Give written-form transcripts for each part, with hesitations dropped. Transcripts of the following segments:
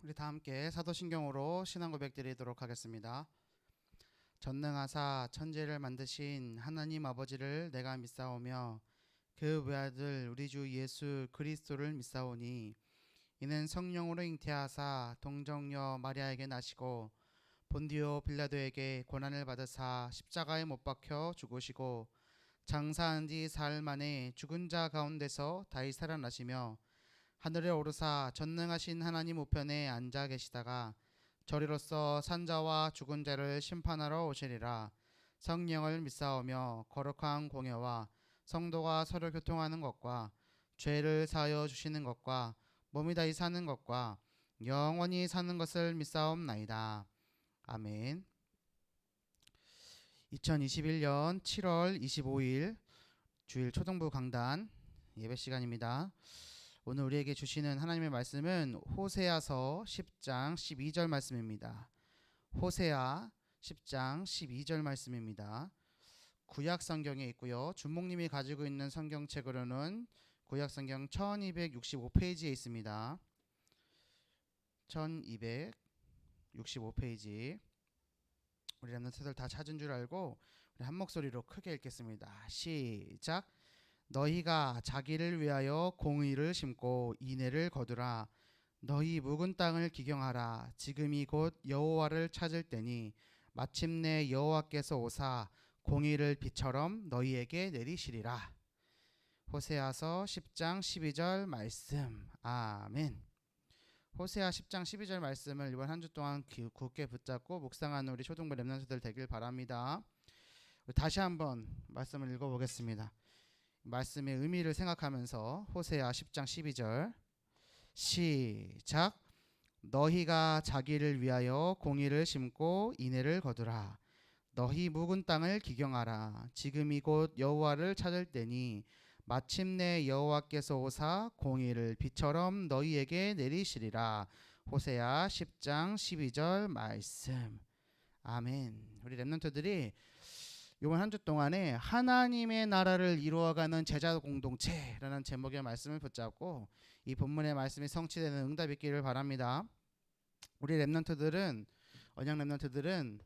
우리 다 함께 사도신경으로 신앙 고백 드리도록 하겠습니다. 전능하사 천지를 만드신 하나님 아버지를 내가 믿사오며 그 외아들 우리 주 예수 그리스도를 믿사오니 이는 성령으로 잉태하사 동정녀 마리아에게 나시고 본디오 빌라도에게 고난을 받으사 십자가에 못 박혀 죽으시고 장사한 지 사흘 만에 죽은 자 가운데서 다시 살아나시며 하늘에 오르사 전능하신 하나님 우편에 앉아 계시다가 저리로서 산자와 죽은 자를 심판하러 오시리라. 성령을 믿사오며 거룩한 공예와 성도가 서로 교통하는 것과 죄를 사하여 주시는 것과 몸이 다시 사는 것과 영원히 사는 것을 믿사옵나이다. 아멘. 2021년 7월 25일 주일 초등부 강단 예배 시간입니다. 오늘 우리에게 주시는 하나님의 말씀은 호세아서 10장 12절 말씀입니다. 호세아 10장 12절 말씀입니다. 구약 성경에 있고요. 준목님이 가지고 있는 성경책으로는 구약 성경 1265페이지에 있습니다. 1265페이지. 우리 렘넌트들 다 찾은 줄 알고 우리 한 목소리로 크게 읽겠습니다. 시작. 너희가 자기를 위하여 공의를 심고 인애를 거두라. 너희 묵은 땅을 기경하라. 지금이 곧 여호와를 찾을 때니 마침내 여호와께서 오사 공의를 비처럼 너희에게 내리시리라. 호세아서 10장 12절 말씀. 아멘. 호세아 10장 12절 말씀을 이번 한 주 동안 굳게 붙잡고 묵상하는 우리 초등부 렘넌트들 되길 바랍니다. 다시 한번 말씀을 읽어보겠습니다. 말씀의 의미를 생각하면서 호세아 10장 12절 시작. 너희가 자기를 위하여 공의를 심고 인애를 거두라. 너희 묵은 땅을 기경하라. 지금이 곧 여호와를 찾을 때니 마침내 여호와께서 오사 공의를 비처럼 너희에게 내리시리라. 호세아 10장 12절 말씀. 아멘. 우리 렘넌트들이 이번 한 주 동안에 하나님의 나라를 이루어가는 제자 공동체라는 제목의 말씀을 붙잡고 이 본문의 말씀이 성취되는 응답 있기를 바랍니다. 우리 렘넌트들은 언양 렘넌트들은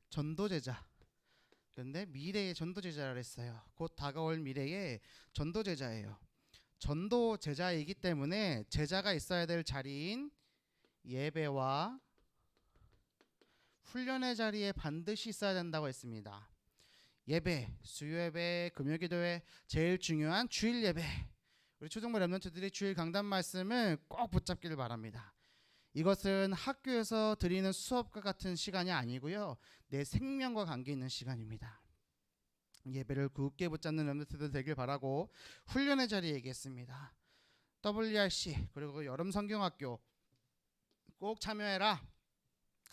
전도제자. 그런데 미래의 전도제자를 했어요. 곧 다가올 미래의 전도제자예요. 전도제자이기 때문에 제자가 있어야 될 자리인 예배와 훈련의 자리에 반드시 있어야 된다고 했습니다. 예배, 수요예배, 금요기도회, 제일 중요한 주일 예배. 우리 초등부 렘넌트들이 주일 강단 말씀을 꼭 붙잡기를 바랍니다. 이것은 학교에서 드리는 수업과 같은 시간이 아니고요. 내 생명과 관계 있는 시간입니다. 예배를 굳게 붙잡는 렘넌트들 되길 바라고 훈련의 자리에 얘기했습니다. WRC 그리고 여름 성경학교 꼭 참여해라.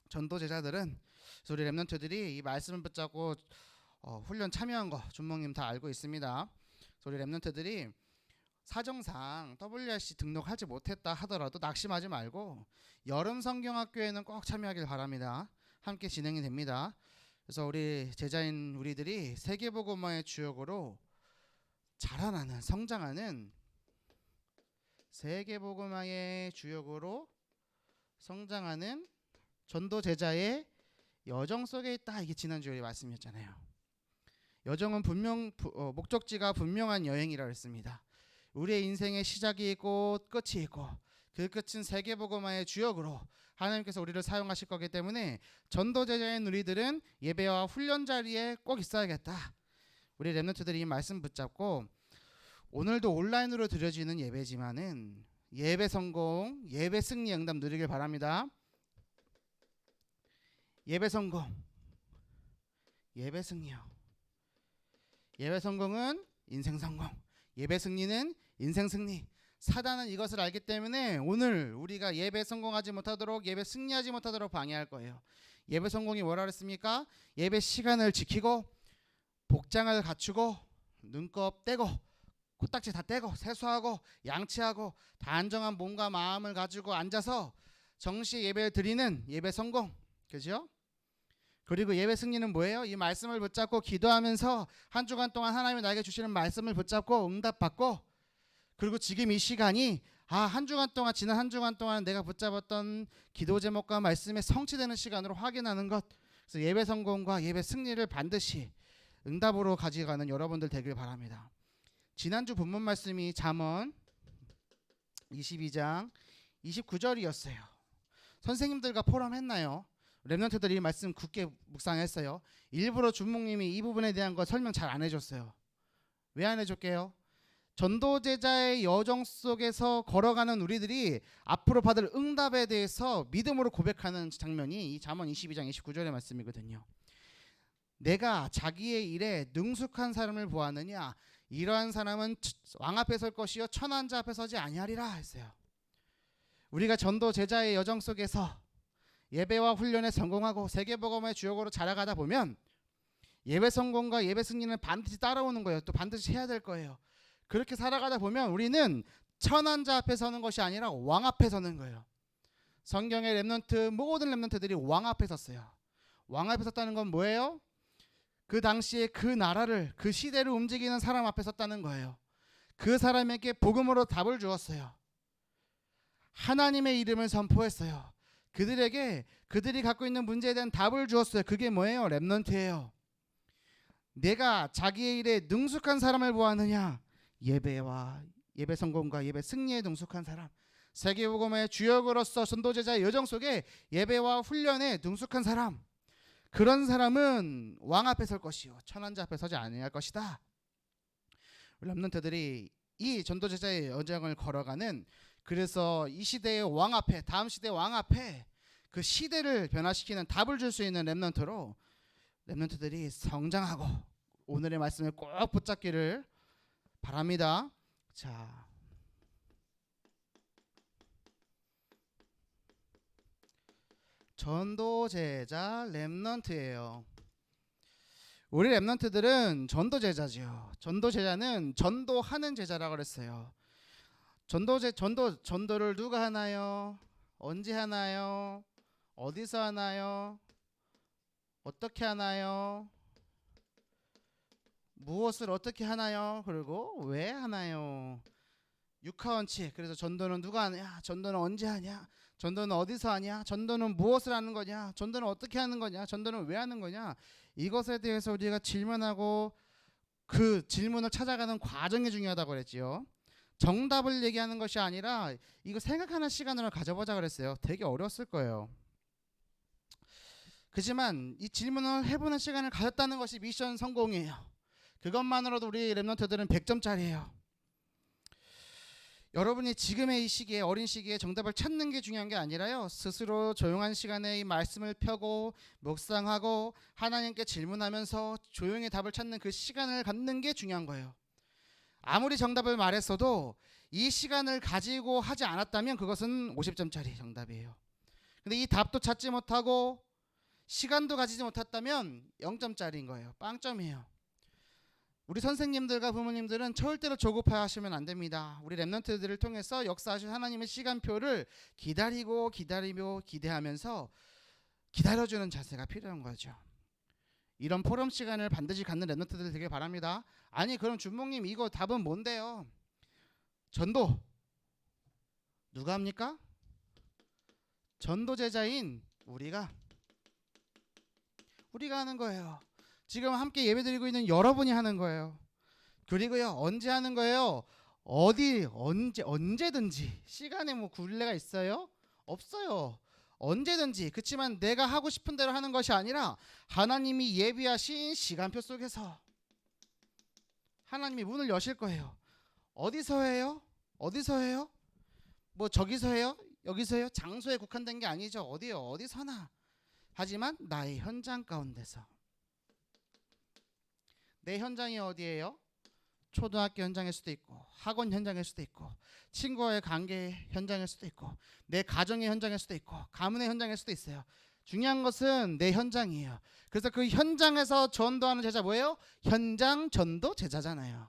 전도 제자들은 우리 렘넌트들이 이 말씀을 붙잡고 훈련 참여한 거 준목님 다 알고 있습니다. 우리 렘넌트들이 사정상 WRC 등록하지 못했다 하더라도 낙심하지 말고 여름 성경학교에는 꼭 참여하길 바랍니다. 함께 진행이 됩니다. 그래서 우리 제자인 우리들이 세계복음화의 주역으로 자라나는 성장하는 세계복음화의 주역으로 성장하는 전도 제자의 여정 속에 있다. 이게 지난주에 말씀이었잖아요. 여정은 목적지가 분명한 여행이라고 했습니다. 우리의 인생의 시작이 있고 끝이 있고 그 끝은 세계복음화의 주역으로 하나님께서 우리를 사용하실 거기 때문에 전도 제자인 우리들은 예배와 훈련 자리에 꼭 있어야겠다. 우리 렘넌트들이 이 말씀 붙잡고 오늘도 온라인으로 드려지는 예배지만은 예배 성공, 예배 승리 응답 누리길 바랍니다. 예배 성공, 예배 승리요. 예배 성공은 인생 성공, 예배 승리는 인생 승리. 사단은 이것을 알기 때문에 오늘 우리가 예배 성공하지 못하도록, 예배 승리하지 못하도록 방해할 거예요. 예배 성공이 뭐라 그랬습니까? 예배 시간을 지키고 복장을 갖추고 눈곱 떼고 코딱지 다 떼고 세수하고 양치하고 단정한 몸과 마음을 가지고 앉아서 정시 예배를 드리는 예배 성공. 그죠? 그리고 예배 승리는 뭐예요? 이 말씀을 붙잡고 기도하면서 한 주간 동안 하나님이 나에게 주시는 말씀을 붙잡고 응답받고 그리고 지금 이 시간이 한 주간 동안 지난 한 주간 동안 내가 붙잡았던 기도 제목과 말씀의 성취되는 시간으로 확인하는 것. 그래서 예배 성공과 예배 승리를 반드시 응답으로 가져가는 여러분들 되길 바랍니다. 지난주 본문 말씀이 잠언 22장 29절이었어요. 선생님들과 포럼했나요? 랩런트들이 말씀 굳게 묵상했어요. 일부러 준목님이 이 부분에 대한 거 설명 잘 안 해줬어요. 왜 안 해줄게요? 전도제자의 여정 속에서 걸어가는 우리들이 앞으로 받을 응답에 대해서 믿음으로 고백하는 장면이 이 잠언 22장 29절의 말씀이거든요. 내가 자기의 일에 능숙한 사람을 보았느냐? 이러한 사람은 왕 앞에 설 것이요 천한 자 앞에 서지 아니하리라 했어요. 우리가 전도제자의 여정 속에서 예배와 훈련에 성공하고 세계복음의 주역으로 자라가다 보면 예배 성공과 예배 승리는 반드시 따라오는 거예요. 또 반드시 해야 될 거예요. 그렇게 살아가다 보면 우리는 천한 자 앞에 서는 것이 아니라 왕 앞에 서는 거예요. 성경의 렘넌트 모든 렘넌트들이 왕 앞에 섰어요. 왕 앞에 섰다는 건 뭐예요? 그 당시에 그 나라를 그 시대를 움직이는 사람 앞에 섰다는 거예요. 그 사람에게 복음으로 답을 주었어요. 하나님의 이름을 선포했어요. 그들에게 그들이 갖고 있는 문제에 대한 답을 주었어요. 그게 뭐예요? 렘넌트예요. 내가 자기의 일에 능숙한 사람을 보았느냐? 예배와 예배 성공과 예배 승리에 능숙한 사람. 세계복음의 주역으로서 전도제자의 여정 속에 예배와 훈련에 능숙한 사람. 그런 사람은 왕 앞에 설 것이요 천한 자 앞에 서지 아니할 것이다. 렘넌트들이 이 전도제자의 여정을 걸어가는, 그래서 이 시대의 왕 앞에, 다음 시대의 왕 앞에 그 시대를 변화시키는 답을 줄 수 있는 렘넌트로 렘넌트들이 성장하고 오늘의 말씀을 꼭 붙잡기를 바랍니다. 자, 전도제자 렘넌트예요. 우리 렘넌트들은 전도제자죠. 전도제자는 전도하는 제자라고 그랬어요. 전도를 누가 하나요? 언제 하나요? 어디서 하나요? 어떻게 하나요? 무엇을 어떻게 하나요? 그리고 왜 하나요? 육하원칙. 그래서 전도는 누가 하냐? 전도는 언제 하냐? 전도는 어디서 하냐? 전도는 무엇을 하는 거냐? 전도는 어떻게 하는 거냐? 전도는 왜 하는 거냐? 이것에 대해서 우리가 질문하고 그 질문을 찾아가는 과정이 중요하다고 그랬지요. 정답을 얘기하는 것이 아니라 이거 생각하는 시간을 가져보자 그랬어요. 되게 어려웠을 거예요. 그렇지만 이 질문을 해보는 시간을 가졌다는 것이 미션 성공이에요. 그것만으로도 우리 렘넌트들은 100점짜리예요. 여러분이 지금의 이 시기에, 어린 시기에 정답을 찾는 게 중요한 게 아니라요, 스스로 조용한 시간에 이 말씀을 펴고 묵상하고 하나님께 질문하면서 조용히 답을 찾는 그 시간을 갖는 게 중요한 거예요. 아무리 정답을 말했어도 이 시간을 가지고 하지 않았다면 그것은 50점짜리 정답이에요. 근데 이 답도 찾지 못하고 시간도 가지지 못했다면 0점짜리인 거예요. 빵점이에요. 우리 선생님들과 부모님들은 절대로 조급하시면 안 됩니다. 우리 렘넌트들을 통해서 역사하실 하나님의 시간표를 기다리고 기대하면서 기다려주는 자세가 필요한 거죠. 이런 포럼 시간을 반드시 갖는 렘넌트들 되길 바랍니다. 아니 그럼 준목님 이거 답은 뭔데요? 전도 누가 합니까? 전도제자인 우리가 하는 거예요. 지금 함께 예배드리고 있는 여러분이 하는 거예요. 그리고요, 언제 하는 거예요? 언제든지. 시간에 뭐 굴레가 있어요? 없어요. 언제든지. 그렇지만 내가 하고 싶은 대로 하는 것이 아니라 하나님이 예비하신 시간표 속에서 하나님이 문을 여실 거예요. 어디서 해요? 뭐 저기서 해요? 여기서 해요? 장소에 국한된 게 아니죠. 어디요? 어디서나. 하지만 나의 현장 가운데서. 내 현장이 어디예요? 초등학교 현장일 수도 있고, 학원 현장일 수도 있고, 친구와의 관계 현장일 수도 있고, 내 가정의 현장일 수도 있고, 가문의 현장일 수도 있어요. 중요한 것은 내 현장이에요. 그래서 그 현장에서 전도하는 제자 뭐예요? 현장 전도 제자잖아요.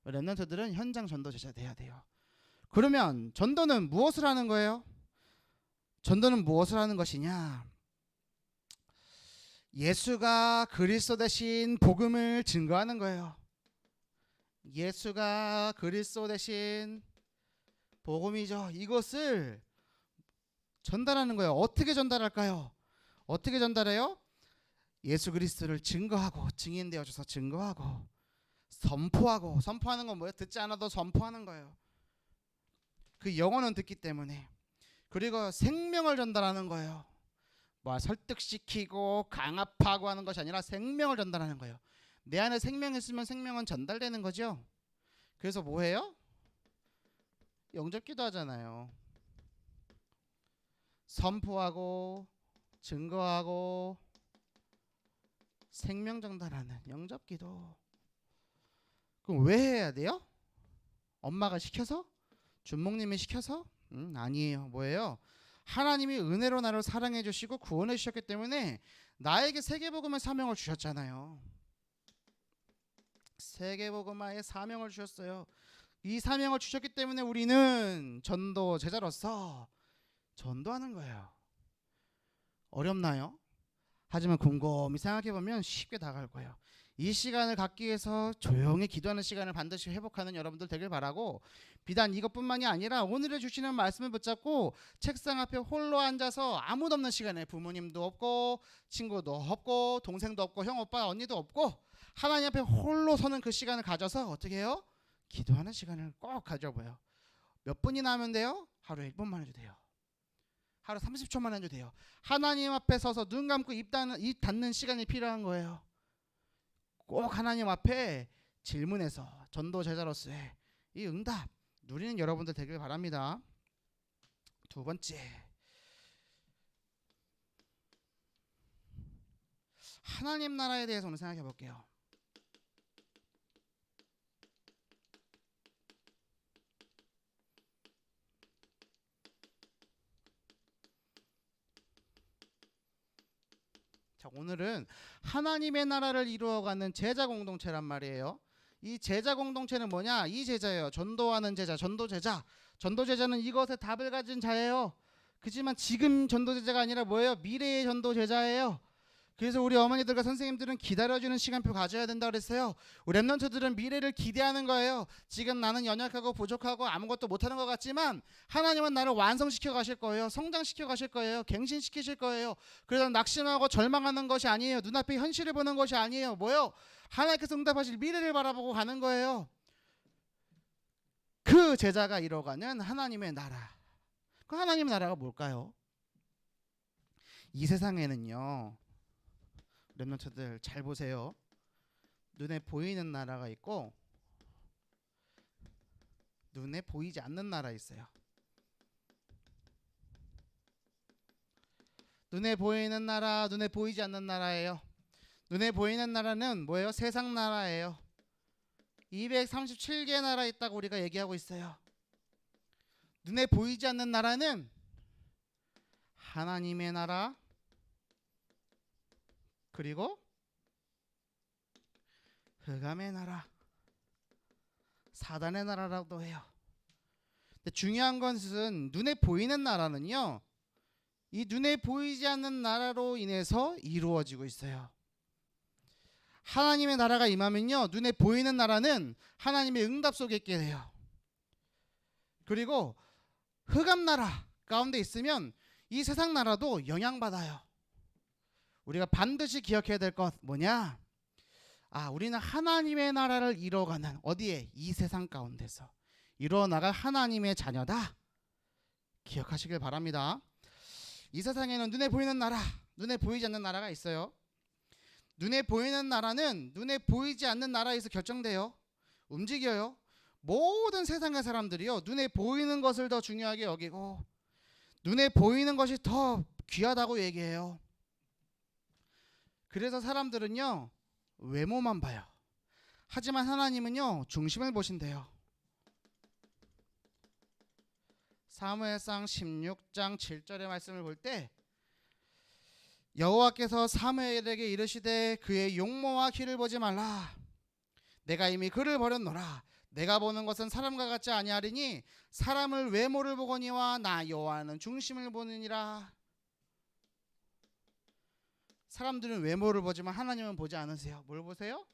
렘넌트들은 현장 전도 제자 돼야 돼요. 그러면 전도는 무엇을 하는 거예요? 전도는 무엇을 하는 것이냐? 예수가 그리스도 대신 복음을 증거하는 거예요. 예수가 그리스도 대신 복음이죠. 이것을 전달하는 거예요. 어떻게 전달할까요? 어떻게 전달해요? 예수 그리스도를 증거하고 증인되어 줘서 증거하고 선포하고. 선포하는 건 뭐예요? 듣지 않아도 선포하는 거예요. 그 영혼은 듣기 때문에. 그리고 생명을 전달하는 거예요. 뭐 설득시키고 강압하고 하는 것이 아니라 생명을 전달하는 거예요. 내 안에 생명이 있으면 생명은 전달되는 거죠. 그래서 뭐해요? 영접기도 하잖아요. 선포하고 증거하고 생명 전달하는 영접기도. 그럼 왜 해야 돼요? 엄마가 시켜서? 준목님이 시켜서? 아니에요. 뭐예요? 하나님이 은혜로 나를 사랑해 주시고 구원해 주셨기 때문에 나에게 세계복음의 사명을 주셨잖아요. 세계복음화의 사명을 주셨어요. 이 사명을 주셨기 때문에 우리는 전도 제자로서 전도하는 거예요. 어렵나요? 하지만 곰곰이 생각해보면 쉽게 다가갈 거예요. 이 시간을 갖기 위해서 조용히 기도하는 시간을 반드시 회복하는 여러분들 되길 바라고, 비단 이것뿐만이 아니라 오늘의 주시는 말씀을 붙잡고 책상 앞에 홀로 앉아서 아무도 없는 시간에, 부모님도 없고 친구도 없고 동생도 없고 형 오빠 언니도 없고 하나님 앞에 홀로 서는 그 시간을 가져서 어떻게 해요? 기도하는 시간을 꼭 가져봐요. 몇 분이나 하면 돼요? 하루에 1분만 해도 돼요. 하루 30초만 해도 돼요. 하나님 앞에 서서 눈 감고 입 닫는 시간이 필요한 거예요. 꼭 하나님 앞에 질문해서 전도 제자로서의 이 응답 누리는 여러분들 되길 바랍니다. 두 번째, 하나님 나라에 대해서 오늘 생각해 볼게요. 자, 오늘은 하나님의 나라를 이루어가는 제자 공동체란 말이에요. 이 제자 공동체는 뭐냐? 이 제자예요. 전도하는 제자, 전도제자. 전도제자는 이것에 답을 가진 자예요. 그렇지만 지금 전도제자가 아니라 뭐예요? 미래의 전도제자예요. 그래서 우리 어머니들과 선생님들은 기다려주는 시간표 가져야 된다 그랬어요. 우리 랩런트들은 미래를 기대하는 거예요. 지금 나는 연약하고 부족하고 아무것도 못하는 것 같지만 하나님은 나를 완성시켜 가실 거예요. 성장시켜 가실 거예요. 갱신시키실 거예요. 그래서 낙심하고 절망하는 것이 아니에요. 눈앞에 현실을 보는 것이 아니에요. 뭐요? 하나님께서 응답하실 미래를 바라보고 가는 거예요. 그 제자가 이뤄가는 하나님의 나라. 그 하나님의 나라가 뭘까요? 이 세상에는요, 렘넌트들 잘 보세요. 눈에 보이는 나라가 있고 눈에 보이지 않는 나라 있어요. 눈에 보이는 나라, 눈에 보이지 않는 나라예요. 눈에 보이는 나라는 뭐예요? 세상 나라예요. 237개 나라 있다고 우리가 얘기하고 있어요. 눈에 보이지 않는 나라는 하나님의 나라, 그리고 흑암의 나라, 사단의 나라라고도 해요. 근데 중요한 것은 눈에 보이는 나라는요, 이 눈에 보이지 않는 나라로 인해서 이루어지고 있어요. 하나님의 나라가 임하면요, 눈에 보이는 나라는 하나님의 응답 속에 있게 돼요. 그리고 흑암 나라 가운데 있으면 이 세상 나라도 영향받아요. 우리가 반드시 기억해야 될 것 뭐냐? 우리는 하나님의 나라를 이뤄가는, 어디에? 이 세상 가운데서 이뤄나갈 하나님의 자녀다. 기억하시길 바랍니다. 이 세상에는 눈에 보이는 나라, 눈에 보이지 않는 나라가 있어요. 눈에 보이는 나라는 눈에 보이지 않는 나라에서 결정돼요. 움직여요. 모든 세상의 사람들이요, 눈에 보이는 것을 더 중요하게 여기고 눈에 보이는 것이 더 귀하다고 얘기해요. 그래서 사람들은요, 외모만 봐요. 하지만 하나님은요, 중심을 보신대요. 사무엘상 16장 7절의 말씀을 볼 때, 여호와께서 사무엘에게 이르시되 그의 용모와 키를 보지 말라. 내가 이미 그를 버렸노라. 내가 보는 것은 사람과 같지 아니하리니 사람을 외모를 보거니와 나 여호와는 중심을 보느니라. 사람들은 외모를 보지만 하나님은 보지 않으세요. 뭘 보세요?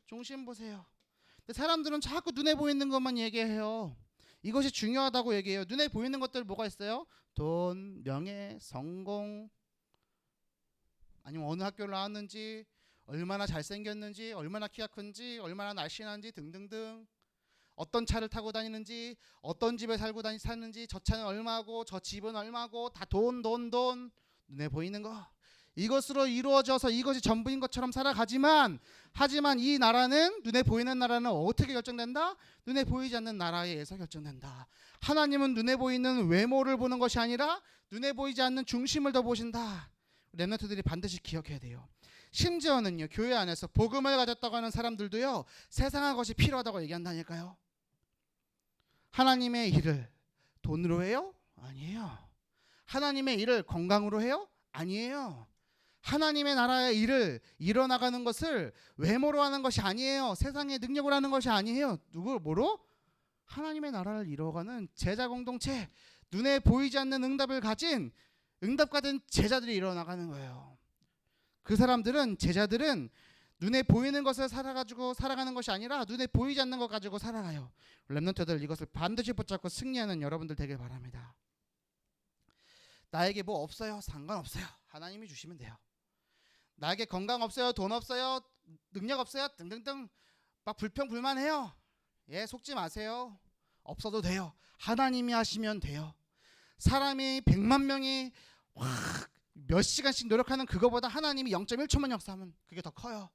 중심 보세요. 근데 사람들은 자꾸 눈에 보이는 것만 얘기해요. 이것이 중요하다고 얘기해요. 눈에 보이는 것들 뭐가 있어요? 돈, 명예, 성공, 아니면 어느 학교를 나왔는지, 얼마나 잘생겼는지, 얼마나 키가 큰지, 얼마나 날씬한지 등등등, 어떤 차를 타고 다니는지, 어떤 집에 사는지, 저 차는 얼마고 저 집은 얼마고, 다 돈, 눈에 보이는 거. 이것으로 이루어져서 이것이 전부인 것처럼 살아가지만, 하지만 이 나라는, 눈에 보이는 나라는 어떻게 결정된다? 눈에 보이지 않는 나라에 의해서 결정된다. 하나님은 눈에 보이는 외모를 보는 것이 아니라 눈에 보이지 않는 중심을 더 보신다. 렘넌트들이 반드시 기억해야 돼요. 심지어는요, 교회 안에서 복음을 가졌다고 하는 사람들도요, 세상의 것이 필요하다고 얘기한다니까요. 하나님의 일을 돈으로 해요? 아니에요. 하나님의 일을 건강으로 해요? 아니에요. 하나님의 나라의 일을 이뤄나가는 것을 외모로 하는 것이 아니에요. 세상의 능력으로 하는 것이 아니에요. 누구 뭐로? 하나님의 나라를 이루어가는 제자 공동체, 눈에 보이지 않는 응답을 가진 응답받은 제자들이 일어나가는 거예요. 그 사람들은, 제자들은 눈에 보이는 것을 살아가지고 살아가는 것이 아니라 눈에 보이지 않는 것 가지고 살아가요. 렘넌트들 이것을 반드시 붙잡고 승리하는 여러분들 되길 바랍니다. 나에게 뭐 없어요? 상관없어요. 하나님이 주시면 돼요. 나에게 건강 없어요? 돈 없어요? 능력 없어요? 등등등 막 불평불만해요. 예, 속지 마세요. 없어도 돼요. 하나님이 하시면 돼요. 사람이 100만 명이 몇 시간씩 노력하는 그거보다 하나님이 0.1초만 역사하면 그게 더 커요.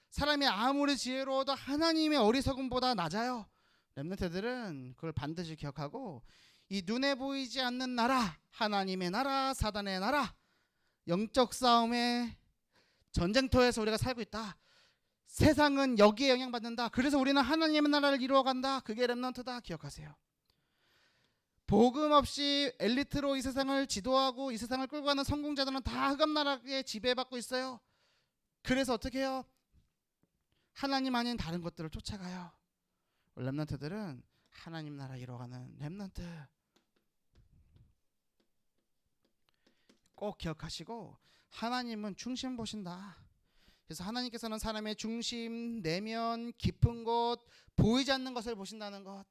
사람이 아무리 지혜로워도 하나님의 어리석음보다 낮아요. 렘넌트들은 그걸 반드시 기억하고, 이 눈에 보이지 않는 나라, 하나님의 나라, 사단의 나라, 영적 싸움의 전쟁터에서 우리가 살고 있다. 세상은 여기에 영향받는다. 그래서 우리는 하나님의 나라를 이루어간다. 그게 렘넌트다. 기억하세요. 복음 없이 엘리트로 이 세상을 지도하고 이 세상을 끌고 가는 성공자들은 다 흑암나라에 지배받고 있어요. 그래서 어떻게 해요? 하나님 아닌 다른 것들을 쫓아가요. 렘넌트들은 하나님 나라 이뤄가는 렘넌트. 꼭 기억하시고, 하나님은 중심 보신다. 그래서 하나님께서는 사람의 중심, 내면, 깊은 곳, 보이지 않는 것을 보신다는 것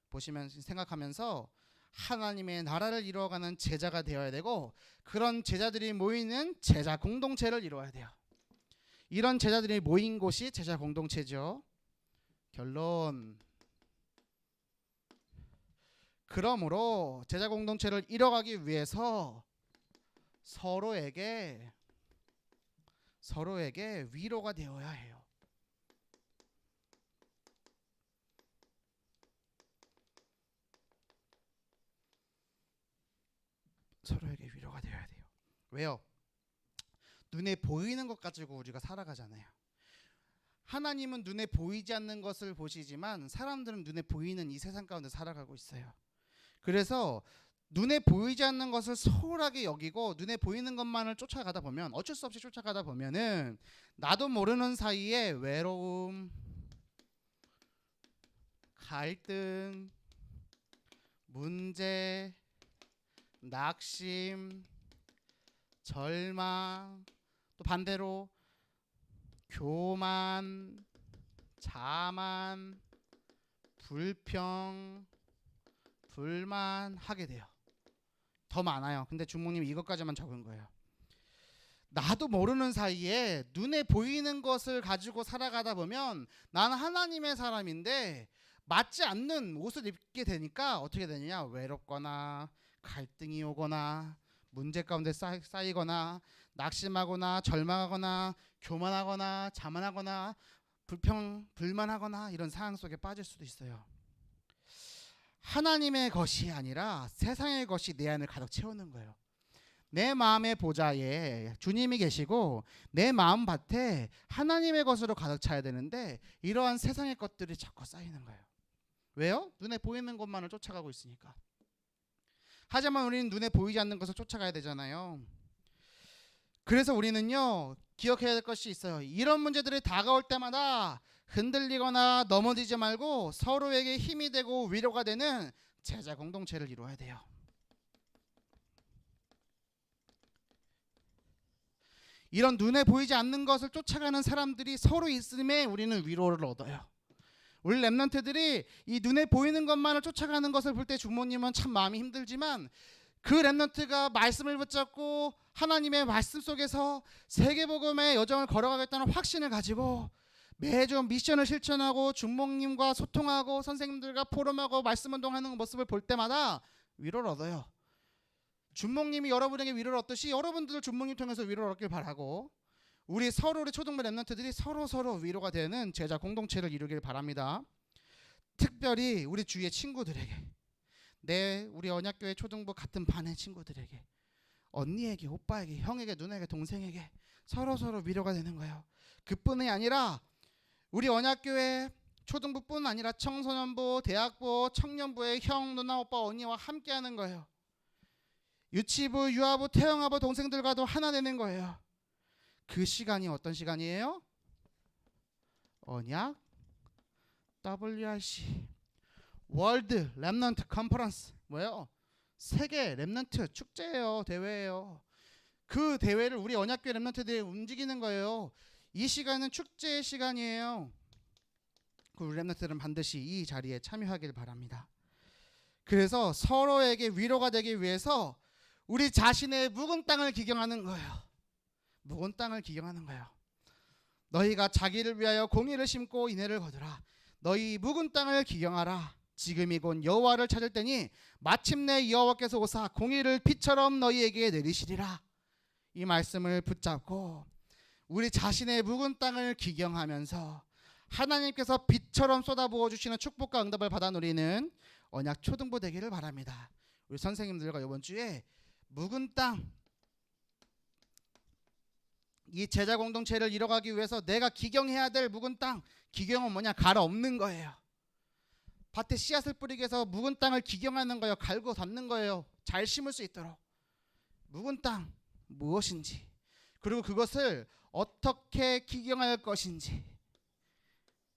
보시면 생각하면서 하나님의 나라를 이루어가는 제자가 되어야 되고, 그런 제자들이 모이는 제자 공동체를 이루어야 돼요. 이런 제자들이 모인 곳이 제자 공동체죠. 결론. 그러므로 제자 공동체를 이뤄가기 위해서 서로에게 위로가 되어야 해요. 서로에게 위로가 되어야 돼요. 왜요? 눈에 보이는 것 가지고 우리가 살아가잖아요. 하나님은 눈에 보이지 않는 것을 보시지만 사람들은 눈에 보이는 이 세상 가운데 살아가고 있어요. 그래서 눈에 보이지 않는 것을 소홀하게 여기고 눈에 보이는 것만을 쫓아가다 보면, 어쩔 수 없이 쫓아가다 보면은 나도 모르는 사이에 외로움, 갈등, 문제, 낙심, 절망, 또 반대로 교만, 자만, 불평, 불만 하게 돼요. 더 많아요. 근데 주목님이 이것까지만 적은 거예요. 나도 모르는 사이에 눈에 보이는 것을 가지고 살아가다 보면 나는 하나님의 사람인데 맞지 않는 옷을 입게 되니까 어떻게 되느냐? 외롭거나 갈등이 오거나 문제 가운데 쌓이거나 낙심하거나 절망하거나 교만하거나 자만하거나 불만하거나 이런 상황 속에 빠질 수도 있어요. 하나님의 것이 아니라 세상의 것이 내 안을 가득 채우는 거예요. 내 마음의 보좌에 주님이 계시고 내 마음 밭에 하나님의 것으로 가득 차야 되는데 이러한 세상의 것들이 자꾸 쌓이는 거예요. 왜요? 눈에 보이는 것만을 쫓아가고 있으니까. 하지만 우리는 눈에 보이지 않는 것을 쫓아가야 되잖아요. 그래서 우리는요, 기억해야 될 것이 있어요. 이런 문제들이 다가올 때마다 흔들리거나 넘어지지 말고 서로에게 힘이 되고 위로가 되는 제자 공동체를 이루어야 돼요. 이런 눈에 보이지 않는 것을 쫓아가는 사람들이 서로 있음에 우리는 위로를 얻어요. 우리 렘넌트들이 이 눈에 보이는 것만을 쫓아가는 것을 볼 때 주모님은 참 마음이 힘들지만 그 렘넌트가 말씀을 붙잡고 하나님의 말씀 속에서 세계복음의 여정을 걸어가겠다는 확신을 가지고 매주 미션을 실천하고 주목님과 소통하고 선생님들과 포럼하고 말씀 운동하는 모습을 볼 때마다 위로를 얻어요. 주목님이 여러분에게 위로를 얻듯이 여러분들 주목님 통해서 위로를 얻길 바라고 우리 초등부 렘넌트들이 서로 위로가 되는 제자 공동체를 이루길 바랍니다. 특별히 우리 주위의 친구들에게, 우리 언약교회 초등부 같은 반의 친구들에게, 언니에게, 오빠에게, 형에게, 누나에게, 동생에게 서로 위로가 되는 거예요. 그뿐이 아니라 우리 언약교회 초등부뿐 아니라 청소년부, 대학부, 청년부의 형, 누나, 오빠, 언니와 함께하는 거예요. 유치부, 유아부, 태영아부 동생들과도 하나 되는 거예요. 그 시간이 어떤 시간이에요? 언약 WRC 월드 렘넌트 컨퍼런스, 뭐예요? 세계 렘넌트 축제예요. 대회예요. 그 대회를 우리 언약교회 렘넌트들이 움직이는 거예요. 이 시간은 축제의 시간이에요. 우리 렘넌트들은 반드시 이 자리에 참여하길 바랍니다. 그래서 서로에게 위로가 되기 위해서 우리 자신의 묵은 땅을 기경하는 거예요. 묵은 땅을 기경하는 거예요. 너희가 자기를 위하여 공의를 심고 인애를 거두라. 너희 묵은 땅을 기경하라. 지금이 곧 여호와를 찾을 때니 마침내 여호와께서 오사 공의를 빛처럼 너희에게 내리시리라. 이 말씀을 붙잡고 우리 자신의 묵은 땅을 기경하면서 하나님께서 빛처럼 쏟아부어 주시는 축복과 응답을 받아 누리는 언약 초등부 되기를 바랍니다. 우리 선생님들과 이번 주에 묵은 땅, 이 제자 공동체를 이뤄가기 위해서 내가 기경해야 될 묵은 땅, 기경은 뭐냐? 갈아 엎는 거예요. 밭에 씨앗을 뿌리기 위해서 묵은 땅을 기경하는 거예요. 갈고 덮는 거예요. 잘 심을 수 있도록. 묵은 땅 무엇인지, 그리고 그것을 어떻게 기경할 것인지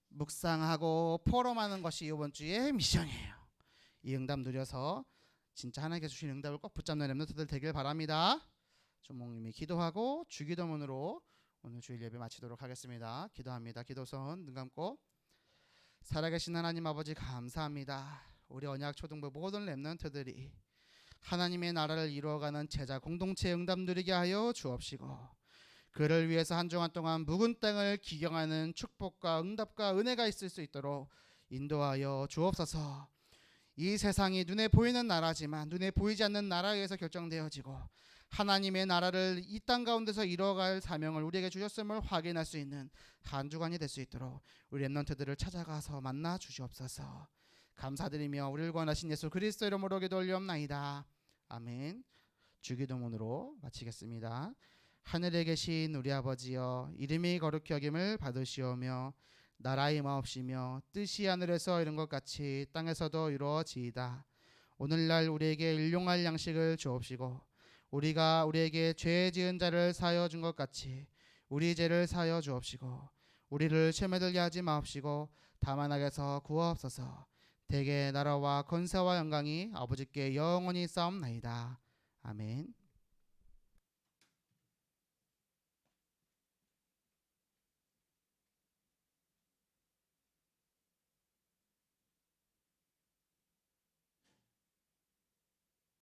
묵상하고 포럼하는 것이 이번 주의 미션이에요. 이 응답 누려서 진짜 하나님께서 주신 응답을 꼭 붙잡는 렘넌트들 되길 바랍니다. 주목님이 기도하고 주기도문으로 오늘 주일 예배 마치도록 하겠습니다. 기도합니다. 기도선 눈 감고. 살아계신 하나님 아버지 감사합니다. 우리 언약 초등부 모든 렘넌트들이 하나님의 나라를 이루어가는 제자 공동체 응답 누리게 하여 주옵시고, 그를 위해서 한 주간 동안 묵은 땅을 기경하는 축복과 응답과 은혜가 있을 수 있도록 인도하여 주옵소서. 이 세상이 눈에 보이는 나라지만 눈에 보이지 않는 나라에 의해서 결정되어지고 하나님의 나라를 이 땅 가운데서 이루어갈 사명을 우리에게 주셨음을 확인할 수 있는 한 주간이 될 수 있도록 우리 렘넌트들을 찾아가서 만나 주시옵소서. 감사드리며 우리를 구원하신 예수 그리스도 이름으로 기도 올리옵나이다. 아멘. 주기도문으로 마치겠습니다. 하늘에 계신 우리 아버지여, 이름이 거룩히 여김을 받으시오며 나라의 마옵시며 뜻이 하늘에서 이룬 것 같이 땅에서도 이루어지이다. 오늘날 우리에게 일용할 양식을 주옵시고 우리가 우리에게 죄 지은 자를 사하여 준 것 같이 우리 죄를 사하여 주옵시고 우리를 시험에 들게 하지 마옵시고 다만 악에서 구하옵소서. 대개 나라와 권세와 영광이 아버지께 영원히 싸움나이다. 아멘.